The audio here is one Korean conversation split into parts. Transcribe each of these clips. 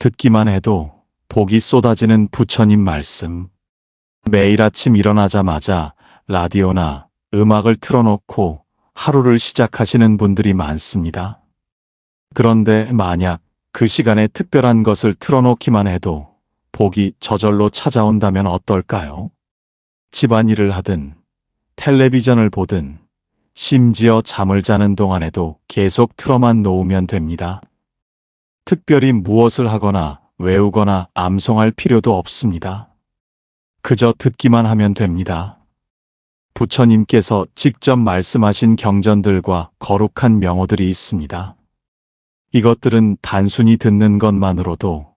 듣기만 해도 복이 쏟아지는 부처님 말씀. 매일 아침 일어나자마자 라디오나 음악을 틀어놓고 하루를 시작하시는 분들이 많습니다. 그런데 만약 그 시간에 특별한 것을 틀어놓기만 해도 복이 저절로 찾아온다면 어떨까요? 집안일을 하든 텔레비전을 보든 심지어 잠을 자는 동안에도 계속 틀어만 놓으면 됩니다. 특별히 무엇을 하거나 외우거나 암송할 필요도 없습니다. 그저 듣기만 하면 됩니다. 부처님께서 직접 말씀하신 경전들과 거룩한 명호들이 있습니다. 이것들은 단순히 듣는 것만으로도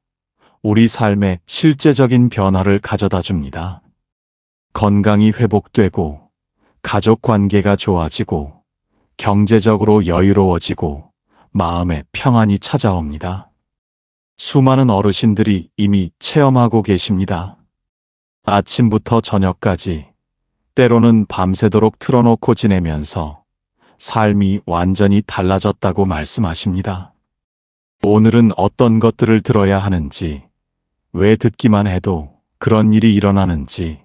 우리 삶에 실제적인 변화를 가져다 줍니다. 건강이 회복되고 가족 관계가 좋아지고 경제적으로 여유로워지고 마음에 평안이 찾아옵니다. 수많은 어르신들이 이미 체험하고 계십니다. 아침부터 저녁까지 때로는 밤새도록 틀어놓고 지내면서 삶이 완전히 달라졌다고 말씀하십니다. 오늘은 어떤 것들을 들어야 하는지, 왜 듣기만 해도 그런 일이 일어나는지,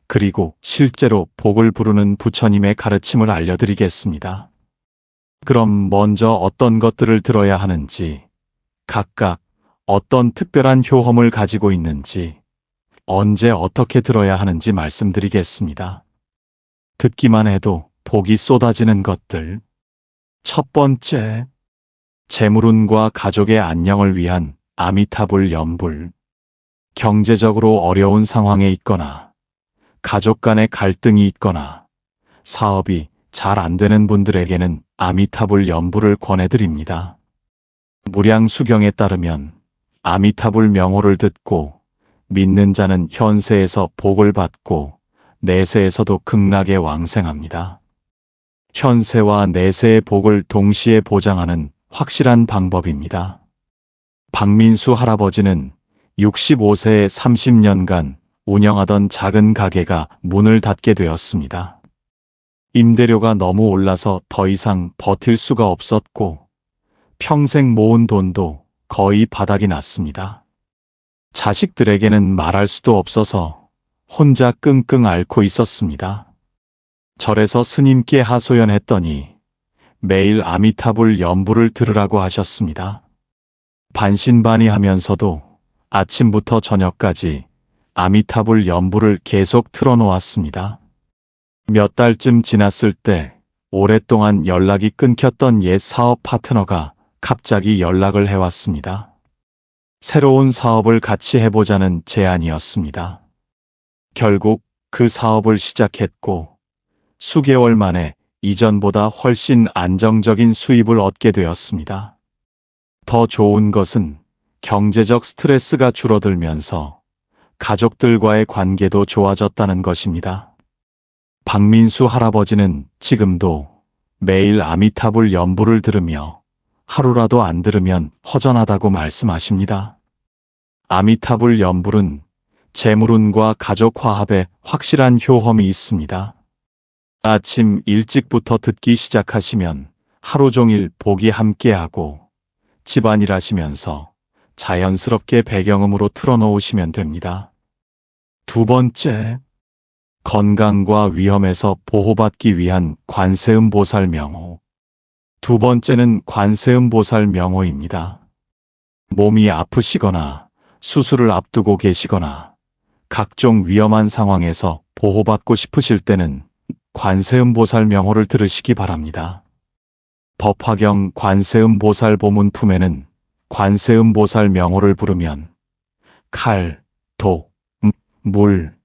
그리고 실제로 복을 부르는 부처님의 가르침을 알려드리겠습니다. 그럼 먼저 어떤 것들을 들어야 하는지, 각각 어떤 특별한 효험을 가지고 있는지, 언제 어떻게 들어야 하는지 말씀드리겠습니다. 듣기만 해도 복이 쏟아지는 것들. 첫 번째, 재물운과 가족의 안녕을 위한 아미타불 연불. 경제적으로 어려운 상황에 있거나 가족 간의 갈등이 있거나 사업이 잘 안 되는 분들에게는 아미타불 연불을 권해드립니다. 무량수경에 따르면 아미타불 명호를 듣고 믿는 자는 현세에서 복을 받고 내세에서도 극락에 왕생합니다. 현세와 내세의 복을 동시에 보장하는 확실한 방법입니다. 박민수 할아버지는 65세에 30년간 운영하던 작은 가게가 문을 닫게 되었습니다. 임대료가 너무 올라서 더 이상 버틸 수가 없었고 평생 모은 돈도 거의 바닥이 났습니다. 자식들에게는 말할 수도 없어서 혼자 끙끙 앓고 있었습니다. 절에서 스님께 하소연했더니 매일 아미타불 연불을 들으라고 하셨습니다. 반신반의하면서도 아침부터 저녁까지 아미타불 연불을 계속 틀어놓았습니다. 몇 달쯤 지났을 때 오랫동안 연락이 끊겼던 옛 사업 파트너가 갑자기 연락을 해왔습니다. 새로운 사업을 같이 해보자는 제안이었습니다. 결국 그 사업을 시작했고 수개월 만에 이전보다 훨씬 안정적인 수입을 얻게 되었습니다. 더 좋은 것은 경제적 스트레스가 줄어들면서 가족들과의 관계도 좋아졌다는 것입니다. 박민수 할아버지는 지금도 매일 아미타불 연불을 들으며 하루라도 안 들으면 허전하다고 말씀하십니다. 아미타불 연불은 재물운과 가족 화합에 확실한 효험이 있습니다. 아침 일찍부터 듣기 시작하시면 하루 종일 복이 함께하고 집안일 하시면서 자연스럽게 배경음으로 틀어놓으시면 됩니다. 두 번째, 건강과 위험에서 보호받기 위한 관세음보살 명호. 두 번째는 관세음보살 명호입니다. 몸이 아프시거나 수술을 앞두고 계시거나 각종 위험한 상황에서 보호받고 싶으실 때는 관세음보살 명호를 들으시기 바랍니다. 법화경 관세음보살 보문품에는 관세음보살 명호를 부르면 칼, 독, 물,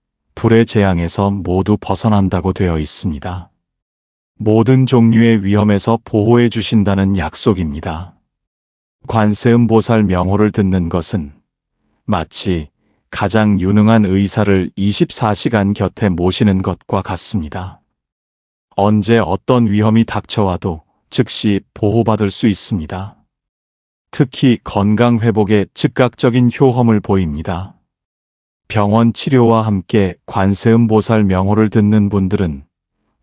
불의 재앙에서 모두 벗어난다고 되어 있습니다. 모든 종류의 위험에서 보호해 주신다는 약속입니다. 관세음보살 명호를 듣는 것은 마치 가장 유능한 의사를 24시간 곁에 모시는 것과 같습니다. 언제 어떤 위험이 닥쳐와도 즉시 보호받을 수 있습니다. 특히 건강 회복에 즉각적인 효험을 보입니다. 병원 치료와 함께 관세음보살 명호를 듣는 분들은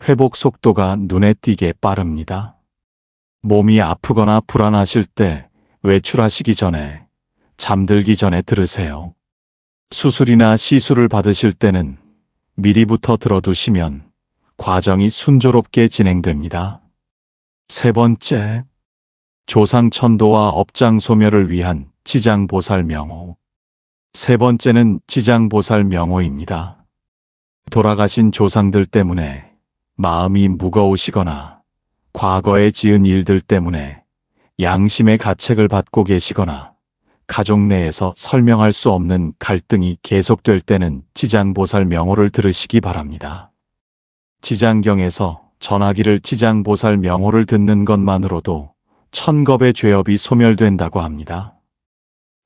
회복 속도가 눈에 띄게 빠릅니다. 몸이 아프거나 불안하실 때 외출하시기 전에 잠들기 전에 들으세요. 수술이나 시술을 받으실 때는 미리부터 들어두시면 과정이 순조롭게 진행됩니다. 세 번째, 조상 천도와 업장 소멸을 위한 지장보살 명호. 세 번째는 지장보살 명호입니다. 돌아가신 조상들 때문에 마음이 무거우시거나 과거에 지은 일들 때문에 양심의 가책을 받고 계시거나 가족 내에서 설명할 수 없는 갈등이 계속될 때는 지장보살 명호를 들으시기 바랍니다. 지장경에서 전하기를 지장보살 명호를 듣는 것만으로도 천겁의 죄업이 소멸된다고 합니다.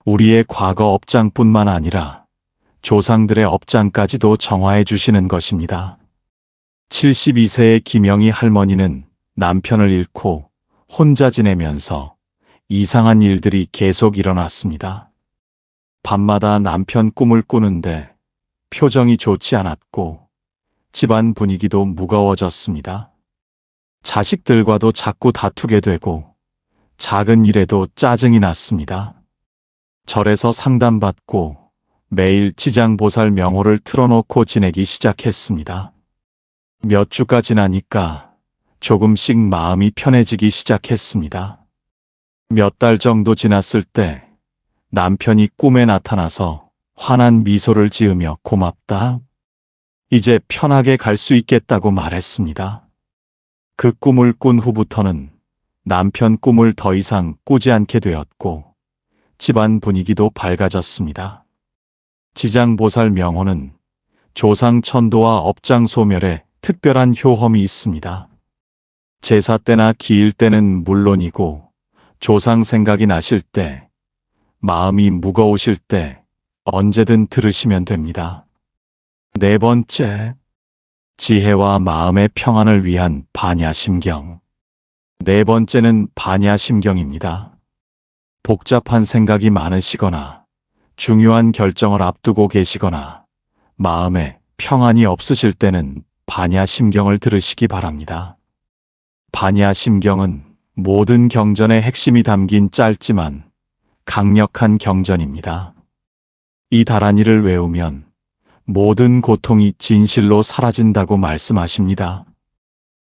우리의 과거 업장뿐만 아니라 조상들의 업장까지도 정화해 주시는 것입니다. 72세의 김영희 할머니는 남편을 잃고 혼자 지내면서 이상한 일들이 계속 일어났습니다. 밤마다 남편 꿈을 꾸는데 표정이 좋지 않았고 집안 분위기도 무거워졌습니다. 자식들과도 자꾸 다투게 되고 작은 일에도 짜증이 났습니다. 절에서 상담받고 매일 지장보살 명호를 틀어놓고 지내기 시작했습니다. 몇 주가 지나니까 조금씩 마음이 편해지기 시작했습니다. 몇 달 정도 지났을 때 남편이 꿈에 나타나서 환한 미소를 지으며 고맙다. 이제 편하게 갈 수 있겠다고 말했습니다. 그 꿈을 꾼 후부터는 남편 꿈을 더 이상 꾸지 않게 되었고 집안 분위기도 밝아졌습니다. 지장보살 명호는 조상 천도와 업장 소멸에 특별한 효험이 있습니다. 제사 때나 기일 때는 물론이고 조상 생각이 나실 때, 마음이 무거우실 때 언제든 들으시면 됩니다. 네 번째, 지혜와 마음의 평안을 위한 반야심경. 네 번째는 반야심경입니다. 복잡한 생각이 많으시거나 중요한 결정을 앞두고 계시거나 마음에 평안이 없으실 때는 반야심경을 들으시기 바랍니다. 반야심경은 모든 경전의 핵심이 담긴 짧지만 강력한 경전입니다. 이 다란이를 외우면 모든 고통이 진실로 사라진다고 말씀하십니다.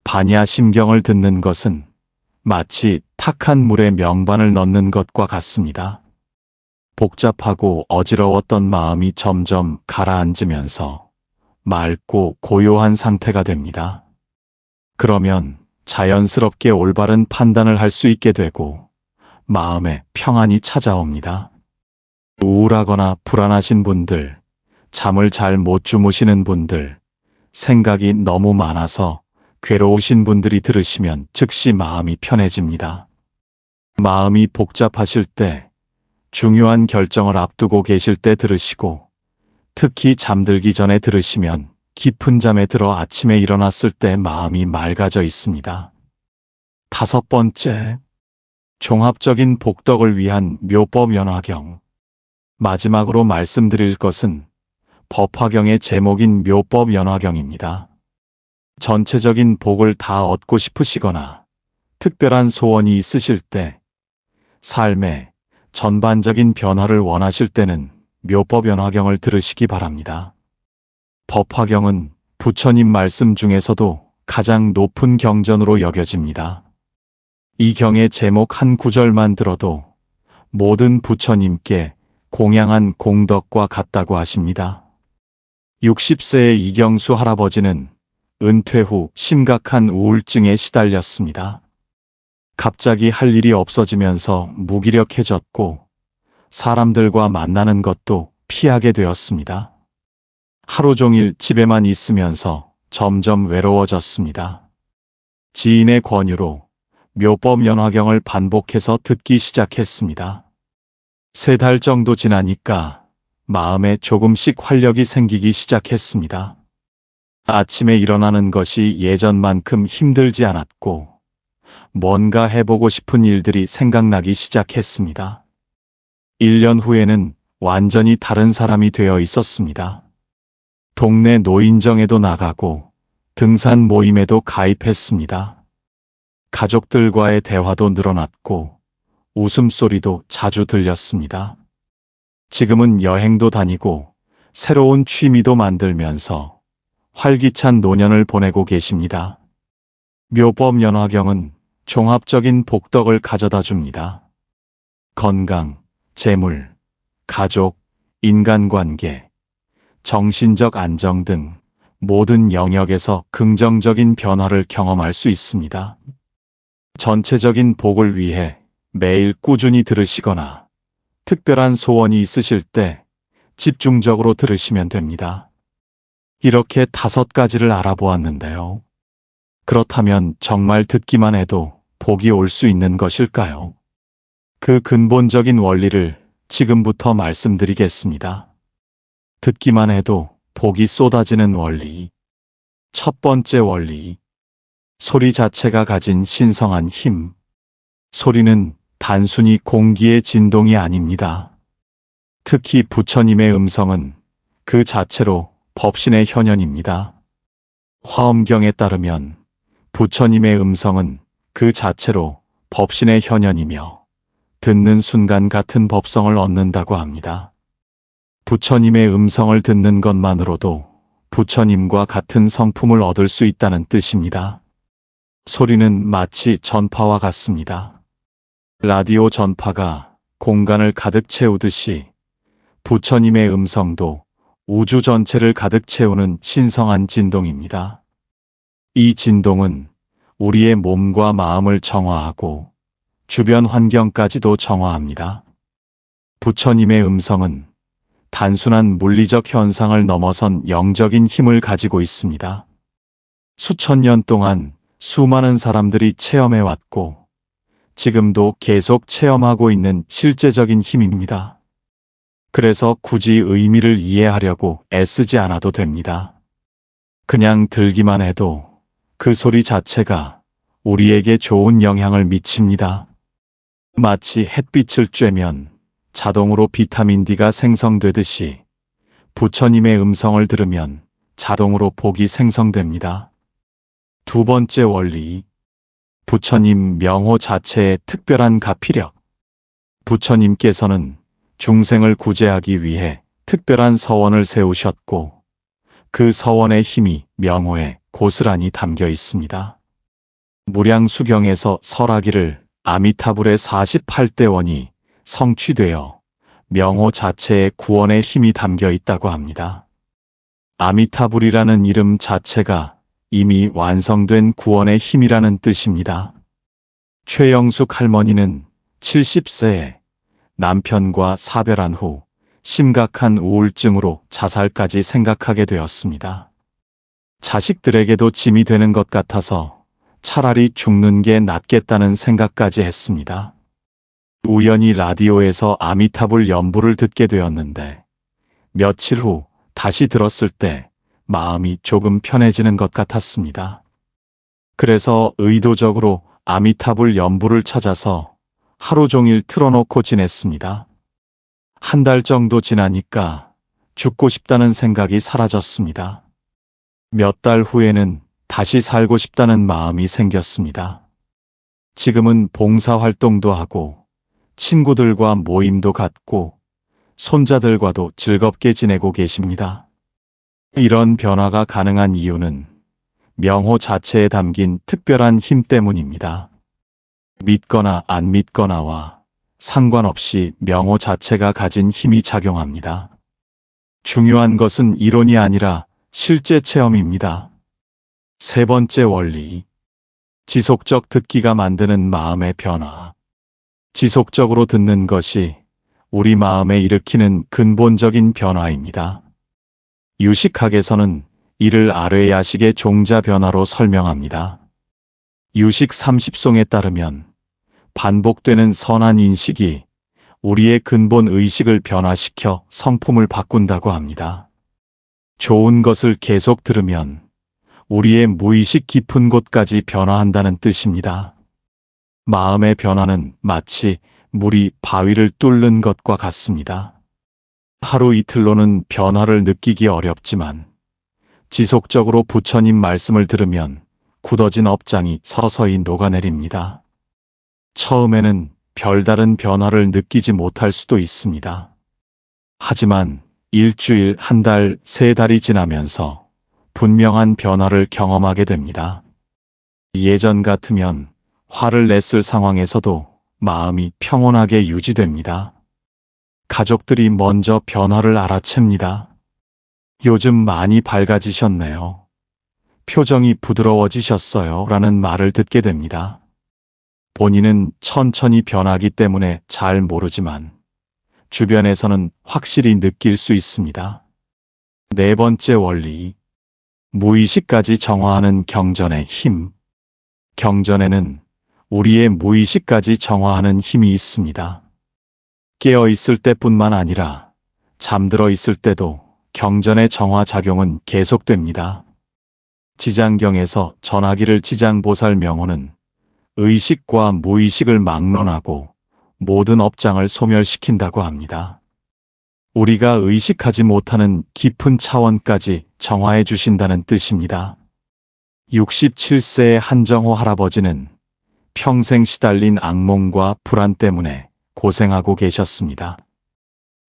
반야심경을 듣는 것은 마치 탁한 물에 명반을 넣는 것과 같습니다. 복잡하고 어지러웠던 마음이 점점 가라앉으면서 맑고 고요한 상태가 됩니다. 그러면 자연스럽게 올바른 판단을 할 수 있게 되고 마음에 평안이 찾아옵니다. 우울하거나 불안하신 분들, 잠을 잘 못 주무시는 분들, 생각이 너무 많아서 괴로우신 분들이 들으시면 즉시 마음이 편해집니다. 마음이 복잡하실 때, 중요한 결정을 앞두고 계실 때 들으시고, 특히 잠들기 전에 들으시면 깊은 잠에 들어 아침에 일어났을 때 마음이 맑아져 있습니다. 다섯 번째, 종합적인 복덕을 위한 묘법연화경. 마지막으로 말씀드릴 것은 법화경의 제목인 묘법연화경입니다. 전체적인 복을 다 얻고 싶으시거나 특별한 소원이 있으실 때, 삶의 전반적인 변화를 원하실 때는 묘법연화경을 들으시기 바랍니다. 법화경은 부처님 말씀 중에서도 가장 높은 경전으로 여겨집니다. 이 경의 제목 한 구절만 들어도 모든 부처님께 공양한 공덕과 같다고 하십니다. 60세의 이경수 할아버지는 은퇴 후 심각한 우울증에 시달렸습니다. 갑자기 할 일이 없어지면서 무기력해졌고 사람들과 만나는 것도 피하게 되었습니다. 하루 종일 집에만 있으면서 점점 외로워졌습니다. 지인의 권유로 묘법연화경을 반복해서 듣기 시작했습니다. 3달 정도 지나니까 마음에 조금씩 활력이 생기기 시작했습니다. 아침에 일어나는 것이 예전만큼 힘들지 않았고 뭔가 해보고 싶은 일들이 생각나기 시작했습니다. 1년 후에는 완전히 다른 사람이 되어 있었습니다. 동네 노인정에도 나가고 등산 모임에도 가입했습니다. 가족들과의 대화도 늘어났고 웃음소리도 자주 들렸습니다. 지금은 여행도 다니고 새로운 취미도 만들면서 활기찬 노년을 보내고 계십니다. 묘법 연화경은 종합적인 복덕을 가져다 줍니다. 건강, 재물, 가족, 인간관계, 정신적 안정 등 모든 영역에서 긍정적인 변화를 경험할 수 있습니다. 전체적인 복을 위해 매일 꾸준히 들으시거나 특별한 소원이 있으실 때 집중적으로 들으시면 됩니다. 이렇게 5가지를 알아보았는데요. 그렇다면 정말 듣기만 해도 복이 올 수 있는 것일까요? 그 근본적인 원리를 지금부터 말씀드리겠습니다. 듣기만 해도 복이 쏟아지는 원리. 첫 번째 원리. 소리 자체가 가진 신성한 힘. 소리는 단순히 공기의 진동이 아닙니다. 특히 부처님의 음성은 그 자체로 법신의 현현입니다. 화엄경에 따르면 부처님의 음성은 그 자체로 법신의 현현이며 듣는 순간 같은 법성을 얻는다고 합니다. 부처님의 음성을 듣는 것만으로도 부처님과 같은 성품을 얻을 수 있다는 뜻입니다. 소리는 마치 전파와 같습니다. 라디오 전파가 공간을 가득 채우듯이 부처님의 음성도 우주 전체를 가득 채우는 신성한 진동입니다. 이 진동은 우리의 몸과 마음을 정화하고 주변 환경까지도 정화합니다. 부처님의 음성은 단순한 물리적 현상을 넘어선 영적인 힘을 가지고 있습니다. 수천 년 동안 수많은 사람들이 체험해왔고 지금도 계속 체험하고 있는 실제적인 힘입니다. 그래서 굳이 의미를 이해하려고 애쓰지 않아도 됩니다. 그냥 들기만 해도 그 소리 자체가 우리에게 좋은 영향을 미칩니다. 마치 햇빛을 쬐면 자동으로 비타민 D가 생성되듯이 부처님의 음성을 들으면 자동으로 복이 생성됩니다. 두 번째 원리. 부처님 명호 자체의 특별한 가피력. 부처님께서는 중생을 구제하기 위해 특별한 서원을 세우셨고 그 서원의 힘이 명호에 고스란히 담겨 있습니다. 무량수경에서 설하기를 아미타불의 48대원이 성취되어 명호 자체의 구원의 힘이 담겨 있다고 합니다. 아미타불이라는 이름 자체가 이미 완성된 구원의 힘이라는 뜻입니다. 최영숙 할머니는 70세에 남편과 사별한 후 심각한 우울증으로 자살까지 생각하게 되었습니다. 자식들에게도 짐이 되는 것 같아서 차라리 죽는 게 낫겠다는 생각까지 했습니다. 우연히 라디오에서 아미타불 연부를 듣게 되었는데 며칠 후 다시 들었을 때 마음이 조금 편해지는 것 같았습니다. 그래서 의도적으로 아미타불 연부를 찾아서 하루 종일 틀어놓고 지냈습니다. 한 달 정도 지나니까 죽고 싶다는 생각이 사라졌습니다. 몇 달 후에는 다시 살고 싶다는 마음이 생겼습니다. 지금은 봉사활동도 하고 친구들과 모임도 갖고 손자들과도 즐겁게 지내고 계십니다. 이런 변화가 가능한 이유는 명호 자체에 담긴 특별한 힘 때문입니다. 믿거나 안 믿거나와 상관없이 명호 자체가 가진 힘이 작용합니다. 중요한 것은 이론이 아니라 실제 체험입니다. 세 번째 원리. 지속적 듣기가 만드는 마음의 변화. 지속적으로 듣는 것이 우리 마음에 일으키는 근본적인 변화입니다. 유식학에서는 이를 아뢰야식의 종자 변화로 설명합니다. 유식 30송에 따르면 반복되는 선한 인식이 우리의 근본 의식을 변화시켜 성품을 바꾼다고 합니다. 좋은 것을 계속 들으면 우리의 무의식 깊은 곳까지 변화한다는 뜻입니다. 마음의 변화는 마치 물이 바위를 뚫는 것과 같습니다. 하루 이틀로는 변화를 느끼기 어렵지만 지속적으로 부처님 말씀을 들으면 굳어진 업장이 서서히 녹아내립니다. 처음에는 별다른 변화를 느끼지 못할 수도 있습니다. 하지만 일주일, 한 달, 세 달이 지나면서 분명한 변화를 경험하게 됩니다. 예전 같으면 화를 냈을 상황에서도 마음이 평온하게 유지됩니다. 가족들이 먼저 변화를 알아챕니다. 요즘 많이 밝아지셨네요. 표정이 부드러워지셨어요. 라는 말을 듣게 됩니다. 본인은 천천히 변하기 때문에 잘 모르지만 주변에서는 확실히 느낄 수 있습니다. 네 번째 원리, 무의식까지 정화하는 경전의 힘. 경전에는 우리의 무의식까지 정화하는 힘이 있습니다. 깨어 있을 때뿐만 아니라 잠들어 있을 때도 경전의 정화 작용은 계속됩니다. 지장경에서 전하기를 지장보살 명호는 의식과 무의식을 막론하고 모든 업장을 소멸시킨다고 합니다. 우리가 의식하지 못하는 깊은 차원까지 정화해 주신다는 뜻입니다. 67세의 한정호 할아버지는 평생 시달린 악몽과 불안 때문에 고생하고 계셨습니다.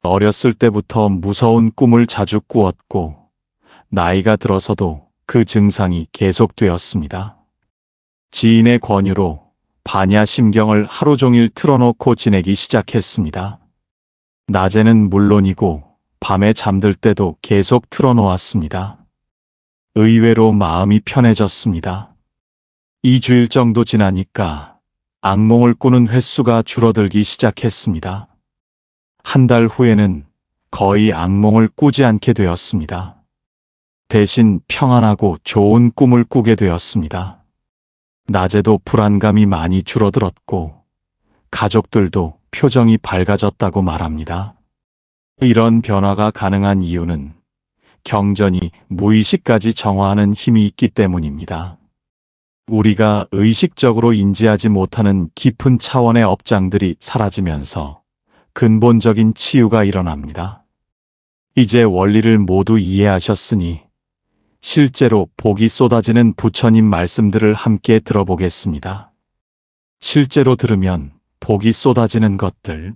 어렸을 때부터 무서운 꿈을 자주 꾸었고 나이가 들어서도 그 증상이 계속되었습니다. 지인의 권유로 반야심경을 하루 종일 틀어놓고 지내기 시작했습니다. 낮에는 물론이고 밤에 잠들 때도 계속 틀어놓았습니다. 의외로 마음이 편해졌습니다. 2주일 정도 지나니까 악몽을 꾸는 횟수가 줄어들기 시작했습니다. 한 달 후에는 거의 악몽을 꾸지 않게 되었습니다. 대신 평안하고 좋은 꿈을 꾸게 되었습니다. 낮에도 불안감이 많이 줄어들었고 가족들도 표정이 밝아졌다고 말합니다. 이런 변화가 가능한 이유는 경전이 무의식까지 정화하는 힘이 있기 때문입니다. 우리가 의식적으로 인지하지 못하는 깊은 차원의 업장들이 사라지면서 근본적인 치유가 일어납니다. 이제 원리를 모두 이해하셨으니 실제로 복이 쏟아지는 부처님 말씀들을 함께 들어보겠습니다. 실제로 들으면 복이 쏟아지는 것들.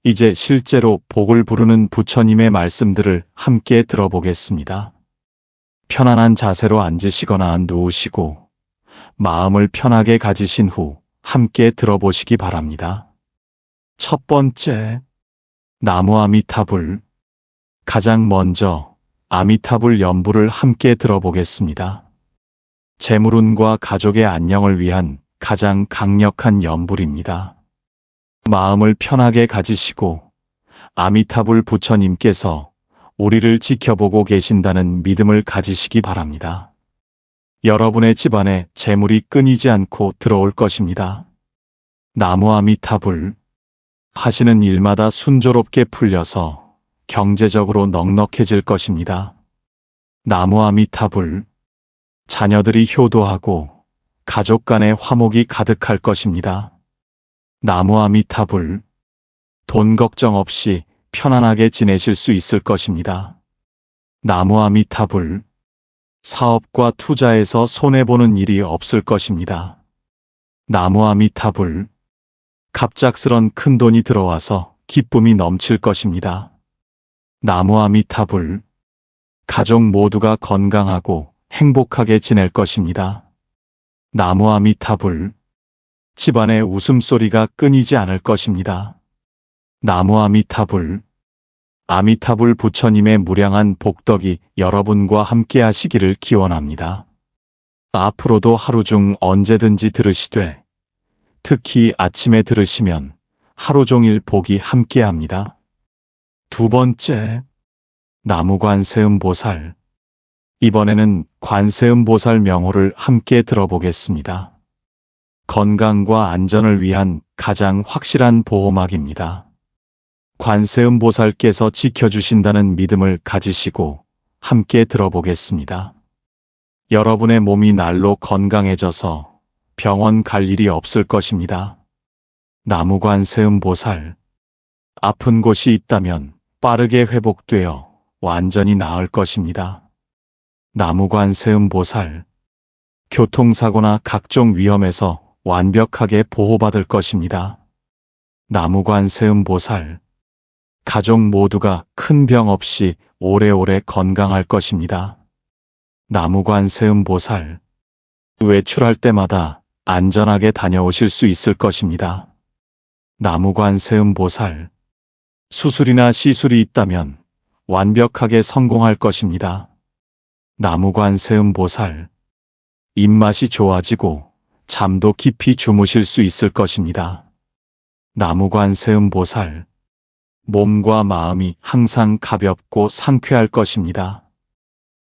이제 실제로 복을 부르는 부처님의 말씀들을 함께 들어보겠습니다. 편안한 자세로 앉으시거나 누우시고 마음을 편하게 가지신 후 함께 들어보시기 바랍니다. 첫 번째, 나무 아미타불. 가장 먼저 아미타불 연부를 함께 들어보겠습니다. 재물운과 가족의 안녕을 위한 가장 강력한 연불입니다. 마음을 편하게 가지시고 아미타불 부처님께서 우리를 지켜보고 계신다는 믿음을 가지시기 바랍니다. 여러분의 집안에 재물이 끊이지 않고 들어올 것입니다. 나무 아미타불. 하시는 일마다 순조롭게 풀려서 경제적으로 넉넉해질 것입니다. 나무 아미타불. 자녀들이 효도하고 가족 간의 화목이 가득할 것입니다. 나무 아미타불. 돈 걱정 없이 편안하게 지내실 수 있을 것입니다. 나무 아미타불. 사업과 투자에서 손해보는 일이 없을 것입니다. 나무 아미타불. 갑작스런 큰 돈이 들어와서 기쁨이 넘칠 것입니다. 나무 아미타불. 가족 모두가 건강하고 행복하게 지낼 것입니다. 나무 아미타불. 집안의 웃음소리가 끊이지 않을 것입니다. 나무 아미타불. 아미타불 부처님의 무량한 복덕이 여러분과 함께 하시기를 기원합니다. 앞으로도 하루 중 언제든지 들으시되 특히 아침에 들으시면 하루 종일 복이 함께합니다. 두 번째, 나무 관세음보살. 이번에는 관세음보살 명호를 함께 들어보겠습니다. 건강과 안전을 위한 가장 확실한 보호막입니다. 관세음보살께서 지켜주신다는 믿음을 가지시고 함께 들어보겠습니다. 여러분의 몸이 날로 건강해져서 병원 갈 일이 없을 것입니다. 나무 관세음보살. 아픈 곳이 있다면 빠르게 회복되어 완전히 나을 것입니다. 나무 관세음보살. 교통사고나 각종 위험에서 완벽하게 보호받을 것입니다. 나무 관세음보살. 가족 모두가 큰 병 없이 오래오래 건강할 것입니다. 나무관세음 보살. 외출할 때마다 안전하게 다녀오실 수 있을 것입니다. 나무관세음 보살. 수술이나 시술이 있다면 완벽하게 성공할 것입니다. 나무관세음 보살. 입맛이 좋아지고 잠도 깊이 주무실 수 있을 것입니다. 나무관세음 보살. 몸과 마음이 항상 가볍고 상쾌할 것입니다.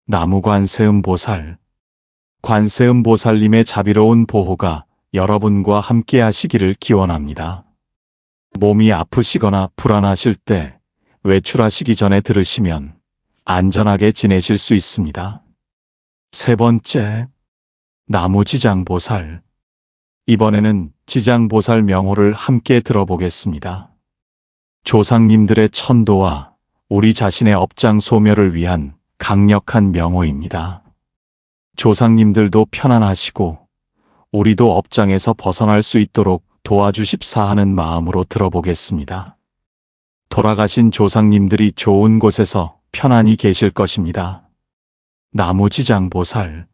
나무관세음 보살. 관세음 보살님의 자비로운 보호가 여러분과 함께 하시기를 기원합니다. 몸이 아프시거나 불안하실 때 외출하시기 전에 들으시면 안전하게 지내실 수 있습니다. 세 번째, 나무지장보살. 이번에는 지장보살 명호를 함께 들어보겠습니다. 조상님들의 천도와 우리 자신의 업장 소멸을 위한 강력한 명호입니다. 조상님들도 편안하시고 우리도 업장에서 벗어날 수 있도록 도와주십사 하는 마음으로 들어보겠습니다. 돌아가신 조상님들이 좋은 곳에서 편안히 계실 것입니다. 나무지장보살.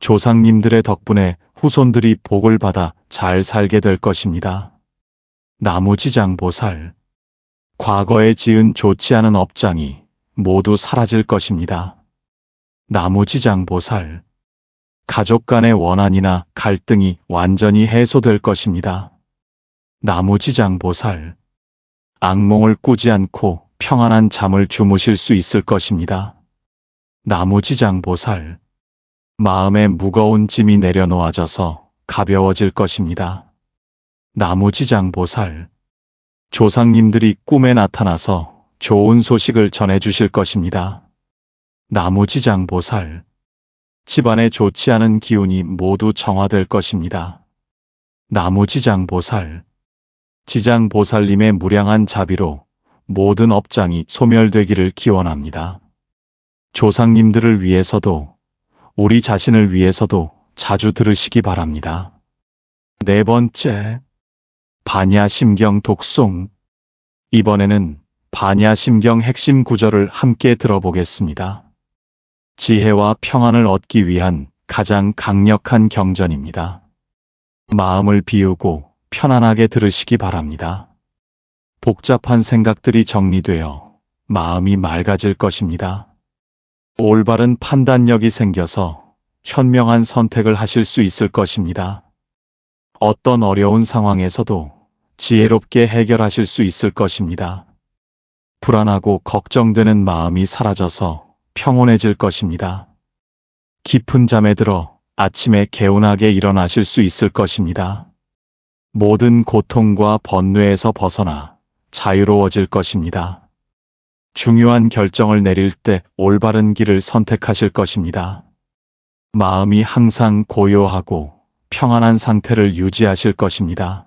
조상님들의 덕분에 후손들이 복을 받아 잘 살게 될 것입니다. 나무지장보살. 과거에 지은 좋지 않은 업장이 모두 사라질 것입니다. 나무지장보살. 가족 간의 원한이나 갈등이 완전히 해소될 것입니다. 나무지장보살. 악몽을 꾸지 않고 평안한 잠을 주무실 수 있을 것입니다. 나무지장보살. 마음에 무거운 짐이 내려놓아져서 가벼워질 것입니다. 나무지장보살. 조상님들이 꿈에 나타나서 좋은 소식을 전해주실 것입니다. 나무지장보살. 집안에 좋지 않은 기운이 모두 정화될 것입니다. 나무지장보살. 지장보살님의 무량한 자비로 모든 업장이 소멸되기를 기원합니다. 조상님들을 위해서도 우리 자신을 위해서도 자주 들으시기 바랍니다. 네 번째, 반야심경 독송. 이번에는 반야심경 핵심 구절을 함께 들어보겠습니다. 지혜와 평안을 얻기 위한 가장 강력한 경전입니다. 마음을 비우고 편안하게 들으시기 바랍니다. 복잡한 생각들이 정리되어 마음이 맑아질 것입니다. 올바른 판단력이 생겨서 현명한 선택을 하실 수 있을 것입니다. 어떤 어려운 상황에서도 지혜롭게 해결하실 수 있을 것입니다. 불안하고 걱정되는 마음이 사라져서 평온해질 것입니다. 깊은 잠에 들어 아침에 개운하게 일어나실 수 있을 것입니다. 모든 고통과 번뇌에서 벗어나 자유로워질 것입니다. 중요한 결정을 내릴 때 올바른 길을 선택하실 것입니다. 마음이 항상 고요하고 평안한 상태를 유지하실 것입니다.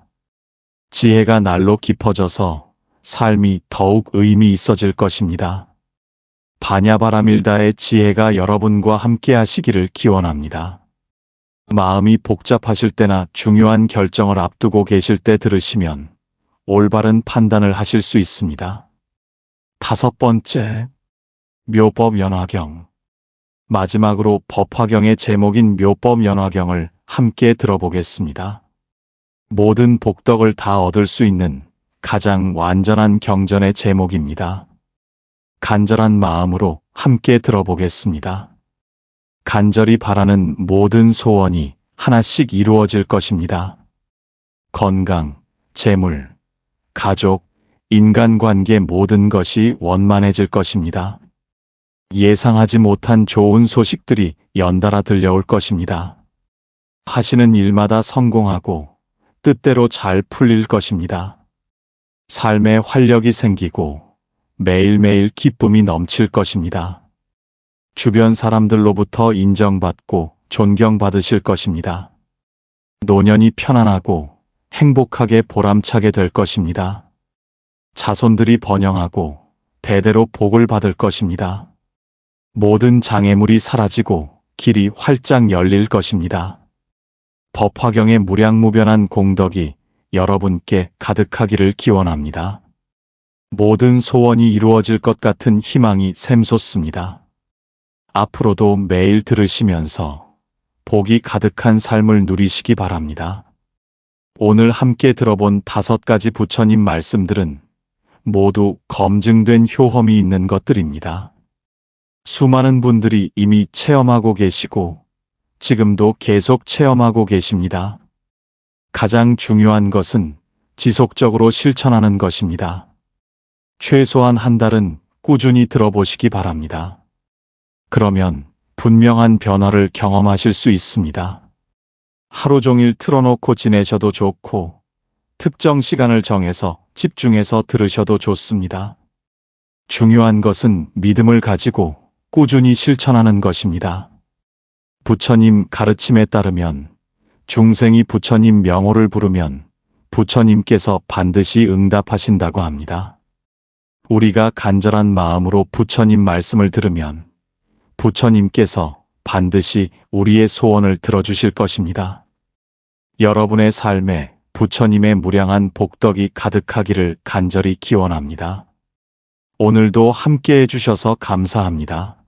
지혜가 날로 깊어져서 삶이 더욱 의미 있어질 것입니다. 반야바라밀다의 지혜가 여러분과 함께 하시기를 기원합니다. 마음이 복잡하실 때나 중요한 결정을 앞두고 계실 때 들으시면 올바른 판단을 하실 수 있습니다. 다섯 번째, 묘법연화경. 마지막으로 법화경의 제목인 묘법연화경을 함께 들어보겠습니다. 모든 복덕을 다 얻을 수 있는 가장 완전한 경전의 제목입니다. 간절한 마음으로 함께 들어보겠습니다. 간절히 바라는 모든 소원이 하나씩 이루어질 것입니다. 건강, 재물, 가족, 인간관계 모든 것이 원만해질 것입니다. 예상하지 못한 좋은 소식들이 연달아 들려올 것입니다. 하시는 일마다 성공하고 뜻대로 잘 풀릴 것입니다. 삶에 활력이 생기고 매일매일 기쁨이 넘칠 것입니다. 주변 사람들로부터 인정받고 존경받으실 것입니다. 노년이 편안하고 행복하게 보람차게 될 것입니다. 자손들이 번영하고 대대로 복을 받을 것입니다. 모든 장애물이 사라지고 길이 활짝 열릴 것입니다. 법화경의 무량무변한 공덕이 여러분께 가득하기를 기원합니다. 모든 소원이 이루어질 것 같은 희망이 샘솟습니다. 앞으로도 매일 들으시면서 복이 가득한 삶을 누리시기 바랍니다. 오늘 함께 들어본 5가지 부처님 말씀들은 모두 검증된 효험이 있는 것들입니다. 수많은 분들이 이미 체험하고 계시고 지금도 계속 체험하고 계십니다. 가장 중요한 것은 지속적으로 실천하는 것입니다. 최소한 한 달은 꾸준히 들어보시기 바랍니다. 그러면 분명한 변화를 경험하실 수 있습니다. 하루 종일 틀어놓고 지내셔도 좋고 특정 시간을 정해서 집중해서 들으셔도 좋습니다. 중요한 것은 믿음을 가지고 꾸준히 실천하는 것입니다. 부처님 가르침에 따르면 중생이 부처님 명호를 부르면 부처님께서 반드시 응답하신다고 합니다. 우리가 간절한 마음으로 부처님 말씀을 들으면 부처님께서 반드시 우리의 소원을 들어주실 것입니다. 여러분의 삶에 부처님의 무량한 복덕이 가득하기를 간절히 기원합니다. 오늘도 함께 해주셔서 감사합니다.